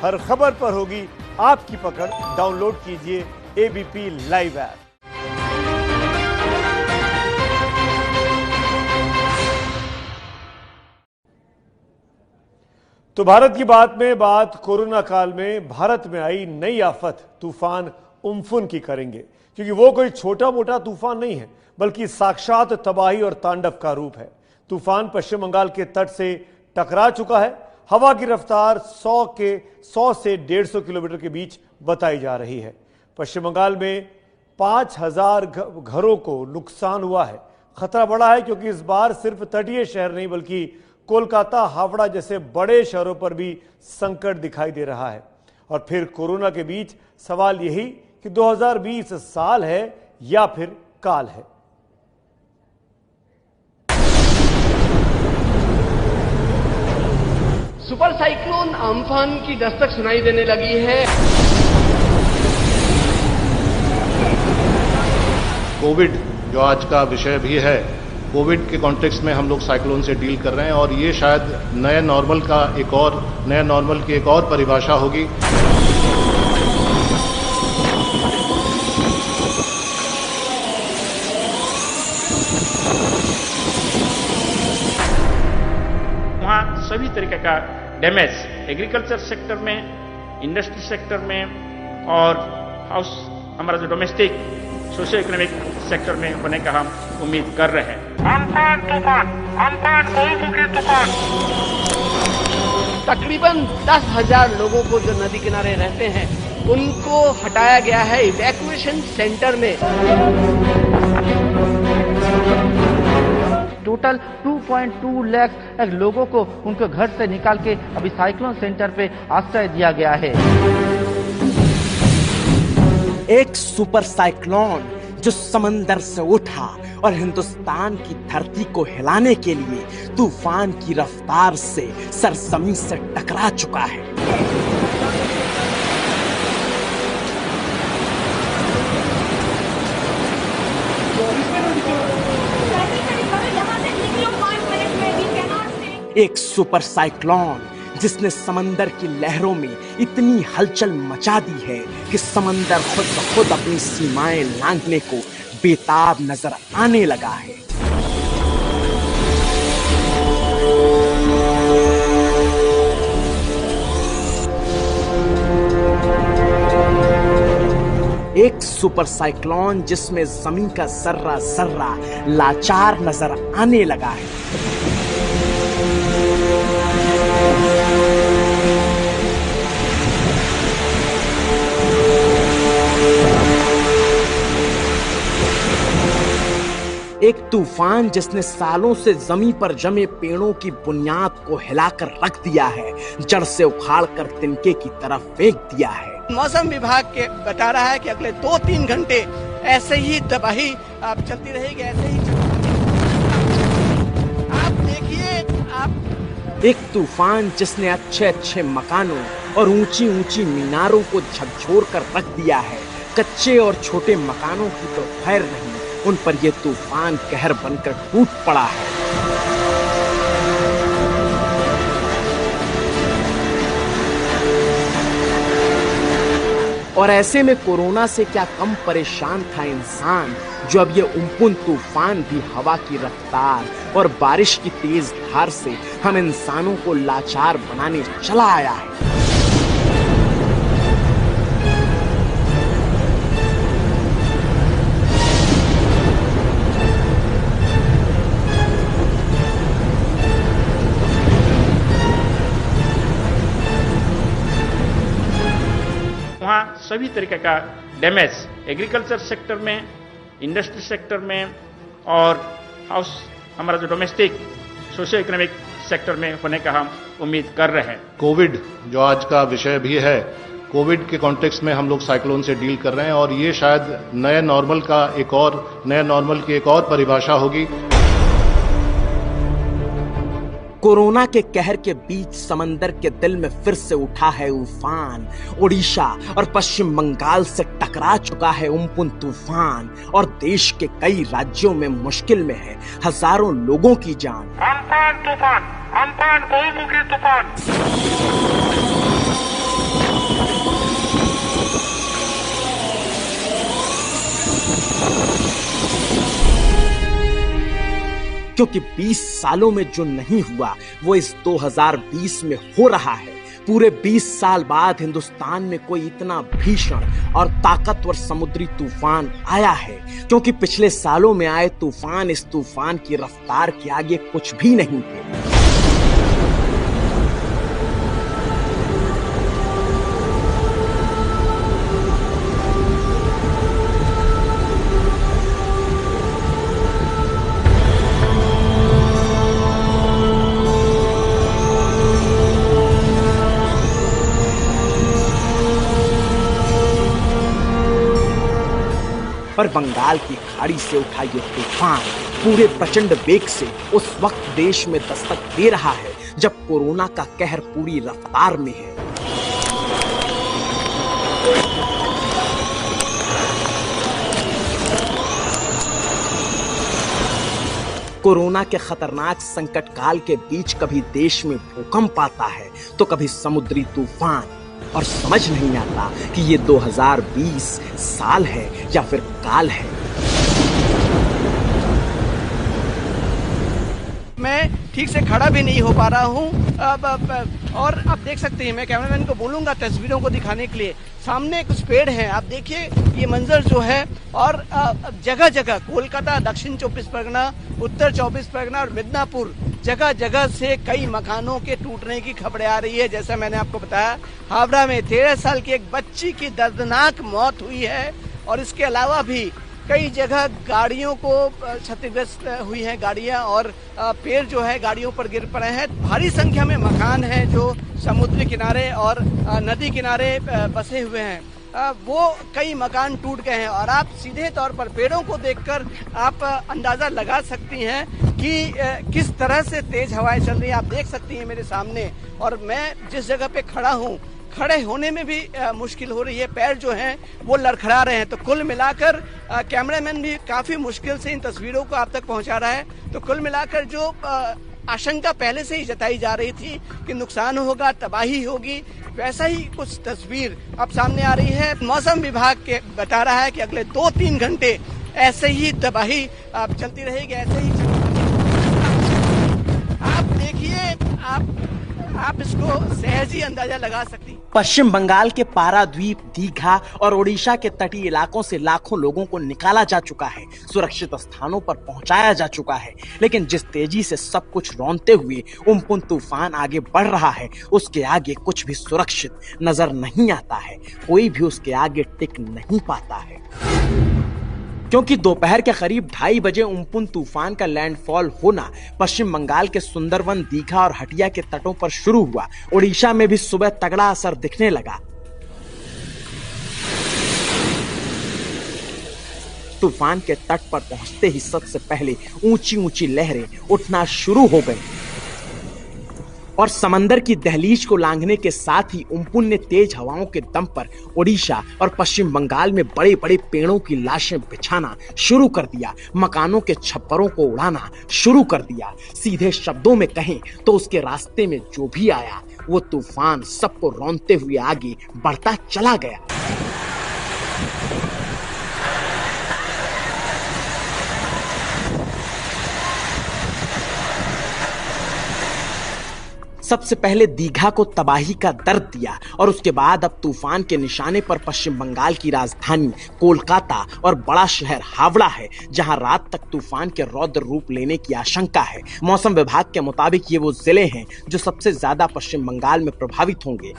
हर खबर पर होगी आपकी पकड़। डाउनलोड कीजिए एबीपी लाइव ऐप। तो भारत की बात में बात कोरोना काल में भारत में आई नई आफत तूफान उम्फुन की करेंगे, क्योंकि वो कोई छोटा मोटा तूफान नहीं है, बल्कि साक्षात तबाही और तांडव का रूप है। तूफान पश्चिम बंगाल के तट से टकरा चुका है। हवा की रफ्तार 100 से 150 किलोमीटर के बीच बताई जा रही है। पश्चिम बंगाल में 5000 घरों को नुकसान हुआ है। खतरा बढ़ा है क्योंकि इस बार सिर्फ तटीय शहर नहीं बल्कि कोलकाता, हावड़ा जैसे बड़े शहरों पर भी संकट दिखाई दे रहा है। और फिर कोरोना के बीच सवाल यही कि 2020 साल है या फिर काल है। सुपर साइक्लोन अम्फान की दस्तक सुनाई देने लगी है। कोविड जो आज का विषय भी है, कोविड के कॉन्टेक्स्ट में हम लोग साइक्लोन से डील कर रहे हैं और ये शायद नए नॉर्मल की एक और परिभाषा होगी। वहाँ सभी तरीके का डैमेज एग्रीकल्चर सेक्टर में, इंडस्ट्री सेक्टर में और हाउस हमारा जो डोमेस्टिक सोशियो इकोनॉमिक सेक्टर में होने का हम उम्मीद कर रहे हैं। तकरीबन 10,000 लोगों को जो नदी किनारे रहते हैं उनको हटाया गया है इवैक्यूएशन सेंटर में। टोटल 2.2 लाख लोगों को उनके घर से निकाल के अभी साइक्लोन सेंटर पे आश्रय दिया गया है। एक सुपर साइक्लोन जो समंदर से उठा और हिंदुस्तान की धरती को हिलाने के लिए तूफान की रफ्तार से सरजमीन से टकरा चुका है। एक सुपर साइक्लोन जिसने समंदर की लहरों में इतनी हलचल मचा दी है कि समंदर खुद ब खुद अपनी सीमाएं लांघने को बेताब नजर आने लगा है। एक सुपर साइक्लोन जिसमें जमीन का जर्रा जर्रा लाचार नजर आने लगा है। एक तूफान जिसने सालों से जमीन पर जमे पेड़ों की बुनियाद को हिलाकर रख दिया है, जड़ से उखाड़कर तिनके की तरफ फेंक दिया है। मौसम विभाग के बता रहा है कि अगले 2-3 घंटे ऐसे ही तबाही चलती रहेगी, ऐसे ही आप देखिए। एक तूफान जिसने अच्छे अच्छे मकानों और ऊंची ऊंची मीनारों को झकझोर कर रख दिया है। कच्चे और छोटे मकानों की तो खैर नहीं, उन पर यह तूफान कहर बनकर टूट पड़ा है। और ऐसे में कोरोना से क्या कम परेशान था इंसान, जो अब ये उम्पुन तूफान भी हवा की रफ्तार और बारिश की तेज धार से हम इंसानों को लाचार बनाने चला आया है। वहाँ सभी तरीके का डैमेज एग्रीकल्चर सेक्टर में, इंडस्ट्री सेक्टर में और हाउस हमारा जो डोमेस्टिक सोशियो इकोनॉमिक सेक्टर में होने का हम उम्मीद कर रहे हैं। कोविड जो आज का विषय भी है, कोविड के कॉन्टेक्स्ट में हम लोग साइक्लोन से डील कर रहे हैं और ये शायद नए नॉर्मल की एक और परिभाषा होगी। कोरोना के कहर के बीच समंदर के दिल में फिर से उठा है उफान। उड़ीसा और पश्चिम बंगाल से टकरा चुका है उम्पुन तूफान और देश के कई राज्यों में मुश्किल में है हजारों लोगों की जान। अम्फान तूफान, अम्फान बहुमुखी तूफान। क्योंकि 20 सालों में जो नहीं हुआ वो इस 2020 में हो रहा है। पूरे 20 साल बाद हिंदुस्तान में कोई इतना भीषण और ताकतवर समुद्री तूफान आया है, क्योंकि पिछले सालों में आए तूफान इस तूफान की रफ्तार के आगे कुछ भी नहीं थे। पर बंगाल की खाड़ी से उठा ये तूफान पूरे प्रचंड वेग से उस वक्त देश में दस्तक दे रहा है जब कोरोना का कहर पूरी रफ्तार में है। कोरोना के खतरनाक संकट काल के बीच कभी देश में भूकंप आता है तो कभी समुद्री तूफान, और समझ नहीं आता कि ये 2020 साल है या फिर काल है। मैं ठीक से खड़ा भी नहीं हो पा रहा हूँ। और आप देख सकते हैं, मैं कैमरामैन को बोलूंगा तस्वीरों को दिखाने के लिए। सामने कुछ पेड़ हैं, आप देखिए ये मंजर जो है। और जगह जगह कोलकाता, दक्षिण 24 परगना, उत्तर 24 परगना और मिदनापुर, जगह जगह से कई मकानों के टूटने की खबरें आ रही है। जैसा मैंने आपको बताया, हावड़ा में 13 साल की एक बच्ची की दर्दनाक मौत हुई है। और इसके अलावा भी कई जगह गाड़ियों को क्षतिग्रस्त हुई हैं गाड़ियां, और पेड़ जो है गाड़ियों पर गिर पड़े हैं। भारी संख्या में मकान हैं जो समुद्र किनारे और नदी किनारे बसे हुए हैं। वो कई मकान टूट गए हैं। और आप सीधे तौर पर पेड़ों को देखकर आप अंदाजा लगा सकती हैं कि किस तरह से तेज हवाएं चल रही हैं। आप देख सकती हैं मेरे सामने। और मैं जिस जगह पे खड़ा हूँ, खड़े होने में भी मुश्किल हो रही है। पैर जो हैं वो लड़खड़ा रहे हैं। तो कुल मिलाकर कैमरामैन भी काफी मुश्किल से इन तस्वीरों को आप तक पहुंचा रहा है। तो कुल मिलाकर जो आशंका पहले से ही जताई जा रही थी कि नुकसान होगा, तबाही होगी, वैसा ही कुछ तस्वीर अब सामने आ रही है। मौसम विभाग के बता रहा है कि अगले 2-3 घंटे ऐसे ही तबाही चलती रहेगी, ऐसे ही आप देखिए, आप इसको सहज ही अंदाजा लगा सकती। पश्चिम बंगाल के पाराद्वीप, दीघा और ओडिशा के तटीय इलाकों से लाखों लोगों को निकाला जा चुका है, सुरक्षित स्थानों पर पहुंचाया जा चुका है। लेकिन जिस तेजी से सब कुछ रौंदते हुए उम्पुन तूफान आगे बढ़ रहा है, उसके आगे कुछ भी सुरक्षित नजर नहीं आता है। कोई भी उसके आगे टिक नहीं पाता है, क्योंकि दोपहर के करीब 2:30 बजे उम्पुन तूफान का लैंडफॉल होना पश्चिम बंगाल के सुंदरवन, दीघा और हटिया के तटों पर शुरू हुआ। ओडिशा में भी सुबह तगड़ा असर दिखने लगा। तूफान के तट पर पहुंचते ही सबसे पहले ऊंची ऊंची लहरें उठना शुरू हो गई और समंदर की दहलीज को लांघने के साथ ही उम्पुन ने तेज हवाओं के दम पर ओडिशा और पश्चिम बंगाल में बड़े बड़े पेड़ों की लाशें बिछाना शुरू कर दिया, मकानों के छप्परों को उड़ाना शुरू कर दिया। सीधे शब्दों में कहें तो उसके रास्ते में जो भी आया वो तूफान सबको रौंदते हुए आगे बढ़ता चला गया। सबसे पहले दीघा को तबाही का दर्द दिया और उसके बाद अब तूफान के निशाने पर पश्चिम बंगाल की राजधानी कोलकाता और बड़ा शहर हावड़ा है, जहां रात तक तूफान के रौद्र रूप लेने की आशंका है। मौसम विभाग के मुताबिक ये वो जिले हैं जो सबसे ज्यादा पश्चिम बंगाल में प्रभावित होंगे।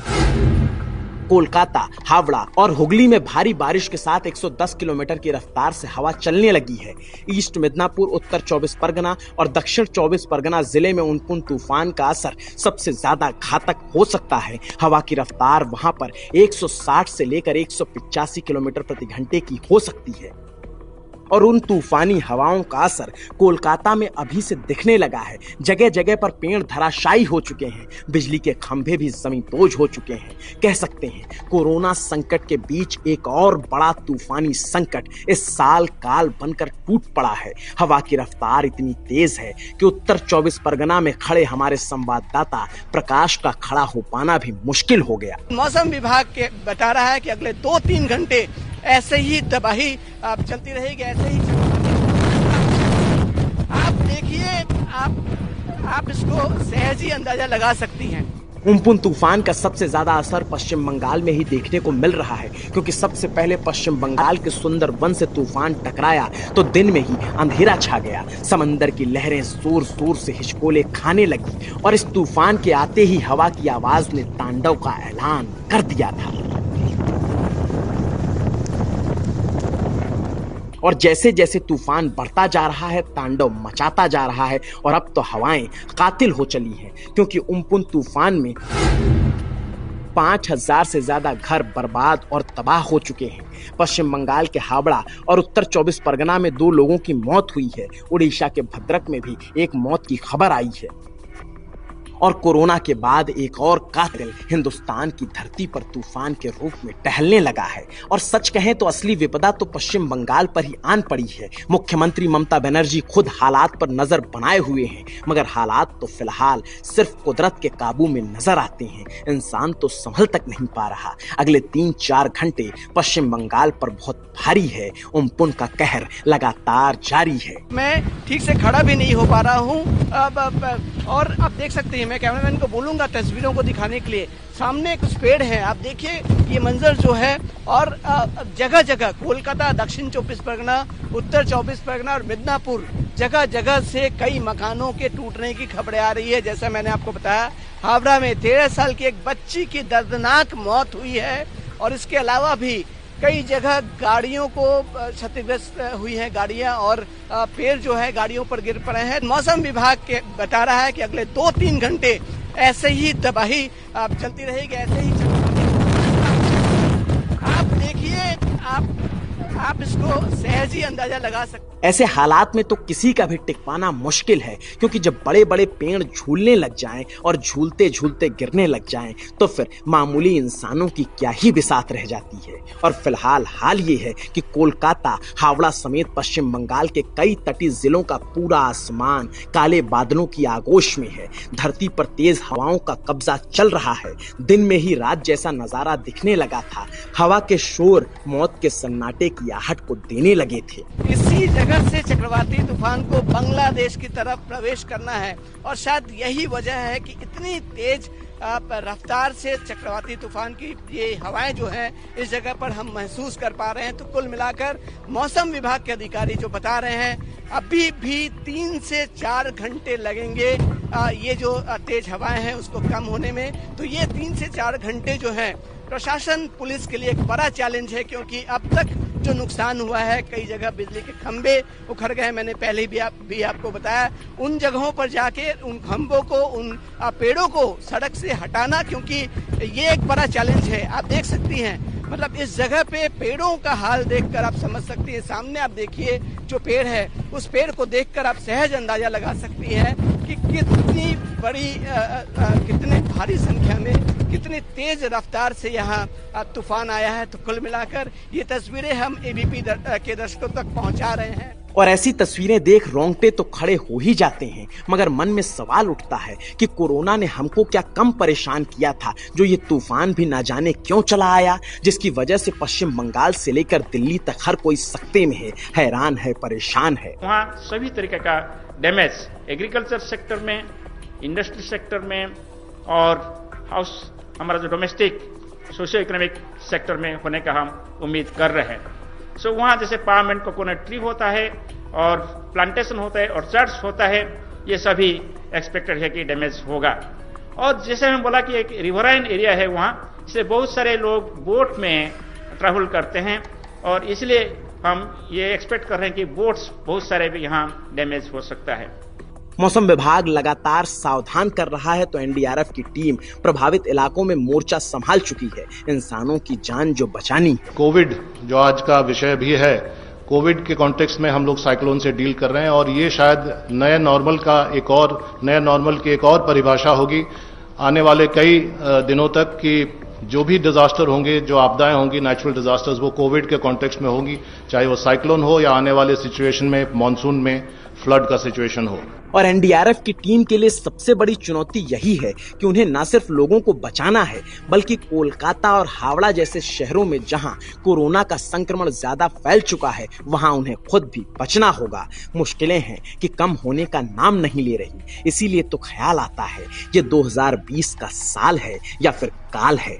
कोलकाता, हावड़ा और हुगली में भारी बारिश के साथ 110 किलोमीटर की रफ्तार से हवा चलने लगी है। ईस्ट मिदनापुर, उत्तर 24 परगना और दक्षिण 24 परगना जिले में उम्पुन तूफान का असर सबसे ज्यादा घातक हो सकता है। हवा की रफ्तार वहां पर 160 से लेकर 185 किलोमीटर प्रति घंटे की हो सकती है और उन तूफानी हवाओं का असर कोलकाता में अभी से दिखने लगा है। जगह जगह पर पेड़ धराशायी हो चुके हैं, बिजली के खंभे भी जमींदोज हो चुके हैं। कह सकते हैं कोरोना संकट के बीच एक और बड़ा तूफानी संकट इस साल काल बनकर टूट पड़ा है। हवा की रफ्तार इतनी तेज है कि उत्तर 24 परगना में खड़े हमारे संवाददाता प्रकाश का खड़ा हो पाना भी मुश्किल हो गया। मौसम विभाग के बता रहा है कि अगले 2-3 घंटे ऐसे ही तबाही चलती रहेगी, ऐसे ही आप देखिए, आप इसको सहज ही अंदाजा लगा सकती हैं। उम्पुन तूफान का सबसे ज्यादा असर पश्चिम बंगाल में ही देखने को मिल रहा है, क्योंकि सबसे पहले पश्चिम बंगाल के सुंदरबन से तूफान टकराया तो दिन में ही अंधेरा छा गया। समंदर की लहरें जोर जोर से हिचकोले खाने लगी और इस तूफान के आते ही हवा की आवाज ने तांडव का ऐलान कर दिया था। और जैसे जैसे तूफान बढ़ता जा रहा है, तांडव मचाता जा रहा है और अब तो हवाएं कातिल हो चली हैं, क्योंकि उम्पुन तूफान में 5000 से ज्यादा घर बर्बाद और तबाह हो चुके हैं। पश्चिम बंगाल के हावड़ा और उत्तर 24 परगना में 2 लोगों की मौत हुई है। उड़ीसा के भद्रक में भी एक मौत की खबर आई है। और कोरोना के बाद एक और कातिल हिंदुस्तान की धरती पर तूफान के रूप में टहलने लगा है। और सच कहें तो असली विपदा तो पश्चिम बंगाल पर ही आन पड़ी है। मुख्यमंत्री ममता बनर्जी खुद हालात पर नजर बनाए हुए हैं, मगर हालात तो फिलहाल सिर्फ कुदरत के काबू में नजर आते हैं। इंसान तो संभल तक नहीं पा रहा। अगले 3-4 घंटे पश्चिम बंगाल पर बहुत भारी है। उम्पुन का कहर लगातार जारी है। मैं ठीक से खड़ा भी नहीं हो पा रहा हूँ। और आप देख सकते हैं, मैं कैमरामैन को बोलूंगा तस्वीरों को दिखाने के लिए। सामने कुछ पेड़ हैं, आप देखिए ये मंजर जो है। और जगह जगह कोलकाता, दक्षिण 24 परगना, उत्तर 24 परगना और मिदनापुर, जगह जगह से कई मकानों के टूटने की खबरें आ रही है। जैसा मैंने आपको बताया, हावड़ा में 13 साल की एक बच्ची की दर्दनाक मौत हुई है। और इसके अलावा भी कई जगह गाड़ियों को क्षतिग्रस्त हुई हैं गाड़ियां, और पेड़ जो है गाड़ियों पर गिर पड़े हैं। मौसम विभाग के बता रहा है कि अगले 2-3 घंटे ऐसे ही तबाही चलती रहेगी, ऐसे ही आप देखिए, आप इसको सहज ही अंदाजा लगा सकते हैं। ऐसे हालात में तो किसी का भी टिक पाना मुश्किल है, क्योंकि जब बड़े बड़े पेड़ झूलने लग जाएं और झूलते झूलते गिरने लग जाएं तो फिर मामूली इंसानों की क्या ही बिसात रह जाती है। और फिलहाल हाल ये है कि कोलकाता, हावड़ा समेत पश्चिम बंगाल के कई तटीय जिलों का पूरा आसमान काले बादलों की आगोश में है। धरती पर तेज हवाओं का कब्जा चल रहा है। दिन में ही रात जैसा नजारा दिखने लगा था। हवा के शोर मौत के सन्नाटे की आहट को देने लगे थे। इसी जगह से चक्रवाती तूफान को बांग्लादेश की तरफ प्रवेश करना है, और शायद यही वजह है कि इतनी तेज रफ्तार से चक्रवाती तूफान की ये हवाएं जो हैं इस जगह पर हम महसूस कर पा रहे हैं। तो कुल मिलाकर मौसम विभाग के अधिकारी जो बता रहे हैं, अभी भी 3 से 4 घंटे लगेंगे ये जो तेज हवाएं हैं उसको कम होने में। तो ये 3 से 4 घंटे जो है प्रशासन, पुलिस के लिए एक बड़ा चैलेंज है, क्योंकि अब तक जो नुकसान हुआ है, कई जगह बिजली के खंभे उखड़ गए। मैंने पहले भी आपको बताया, उन जगहों पर जाके उन खंभों को, उन पेड़ों को सड़क से हटाना, क्योंकि ये एक बड़ा चैलेंज है। आप देख सकती हैं, मतलब इस जगह पे पेड़ों का हाल देखकर आप समझ सकती हैं। सामने आप देखिए जो पेड़ है, उस पेड़ को देखकर आप सहज अंदाजा लगा सकती हैं कि कितनी बड़ी कितने भारी संख्या में, कितनी तेज रफ्तार से यहाँ तूफान आया है। तो कुल मिलाकर ये तस्वीरें हम एबीपी के दर्शकों तक पहुंचा रहे हैं। और ऐसी तस्वीरें देख रोंगटे तो खड़े हो ही जाते हैं, मगर मन में सवाल उठता है कि कोरोना ने हमको क्या कम परेशान किया था, जो ये तूफान भी ना जाने क्यों चला आया, जिसकी वजह से पश्चिम बंगाल से लेकर दिल्ली तक हर कोई सकते में है, हैरान है, परेशान है। वहाँ सभी तरीके का डैमेज एग्रीकल्चर सेक्टर में, इंडस्ट्री सेक्टर में और हाउस हमारा जो डोमेस्टिक सोशियो इकोनॉमिक सेक्टर में होने का हम उम्मीद कर रहे हैं। सो वहाँ जैसे पाम एंड कोकोनट ट्री होता है और प्लांटेशन होता है और चर्च होता है, ये सभी एक्सपेक्टेड है कि डैमेज होगा। और जैसे हमने बोला कि एक रिवराइन एरिया है वहाँ, इसलिए बहुत सारे लोग बोट में ट्रैवल करते हैं और इसलिए हम ये एक्सपेक्ट कर रहे हैं कि बोट्स बहुत सारे भी यहाँ डैमेज हो सकता है। मौसम विभाग लगातार सावधान कर रहा है, तो एनडीआरएफ की टीम प्रभावित इलाकों में मोर्चा संभाल चुकी है, इंसानों की जान जो बचानी है। कोविड जो आज का विषय भी है, कोविड के कॉन्टेक्स्ट में हम लोग साइक्लोन से डील कर रहे हैं और ये शायद नए नॉर्मल की एक और परिभाषा होगी आने वाले कई दिनों तक, कि जो भी डिजास्टर होंगे, जो आपदाएं होंगी, नेचुरल डिजास्टर्स, वो कोविड के कॉन्टेक्स्ट में होंगी, चाहे वो साइक्लोन हो या आने वाले सिचुएशन में मानसून में फ्लड का सिचुएशन हो। और एनडीआरएफ की टीम के लिए सबसे बड़ी चुनौती यही है कि उन्हें न सिर्फ लोगों को बचाना है, बल्कि कोलकाता और हावड़ा जैसे शहरों में जहां कोरोना का संक्रमण ज्यादा फैल चुका है, वहां उन्हें खुद भी बचना होगा। मुश्किलें हैं कि कम होने का नाम नहीं ले रही। इसीलिए तो ख्याल आता है ये 2020 का साल है या फिर काल है।